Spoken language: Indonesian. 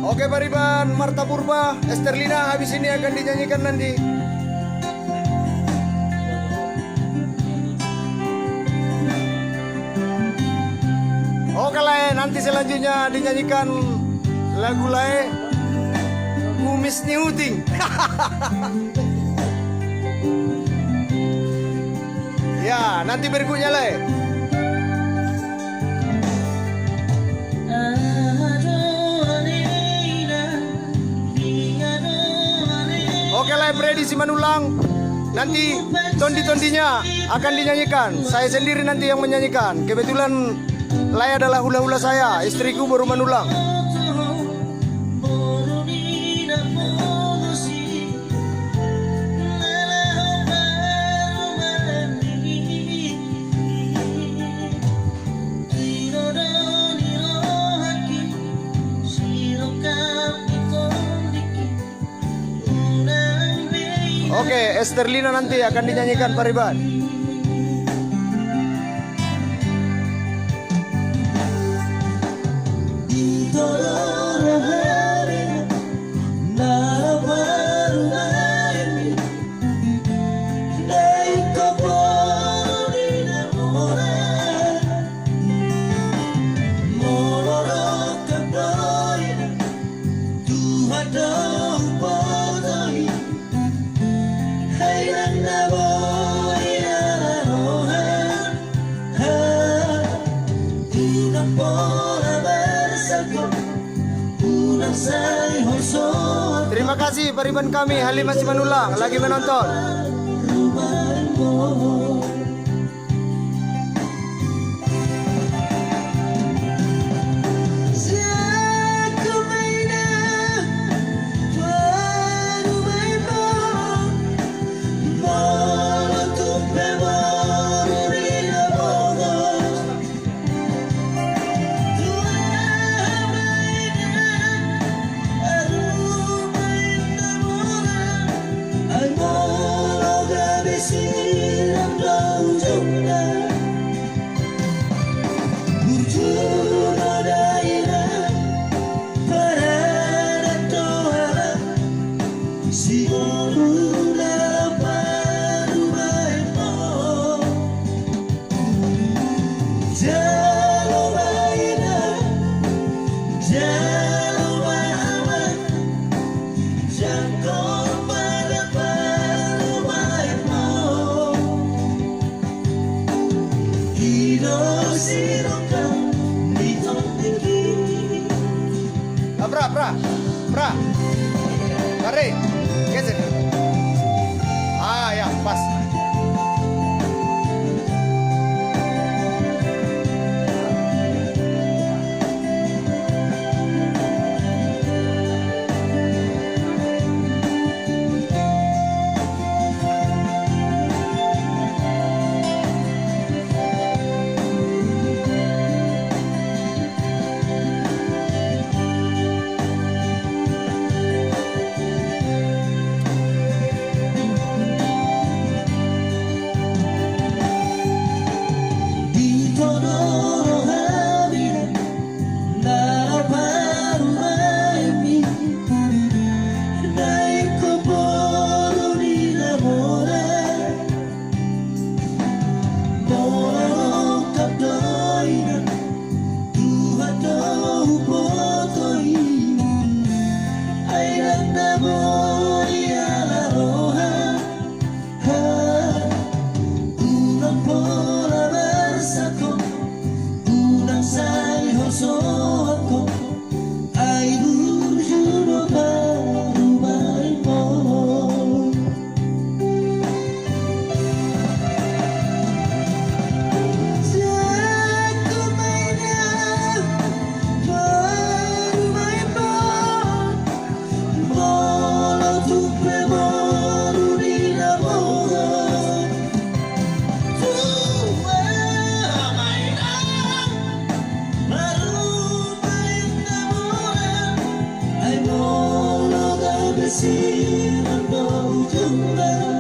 Oke Pariban, Marta Purba, Esterlina habis ini akan dinyanyikan nanti. Oke lah, nanti selanjutnya dinyanyikan lagu lain Kumis Niuting. Ya, nanti berikutnya lah. Oke lah, Freddy Simanulang. Nanti tondi-tondinya akan dinyanyikan. Saya sendiri nanti yang menyanyikan. Kebetulan Lai adalah hula-hula saya. Istriku baru manulang. Oke, Esterlina nanti akan dinyanyikan Pariban. Terima kasih Pariban kami Halimah Simanulang lagi menonton. Pra, tarik, geser. Ah ya, pas. Sinan bau jumlah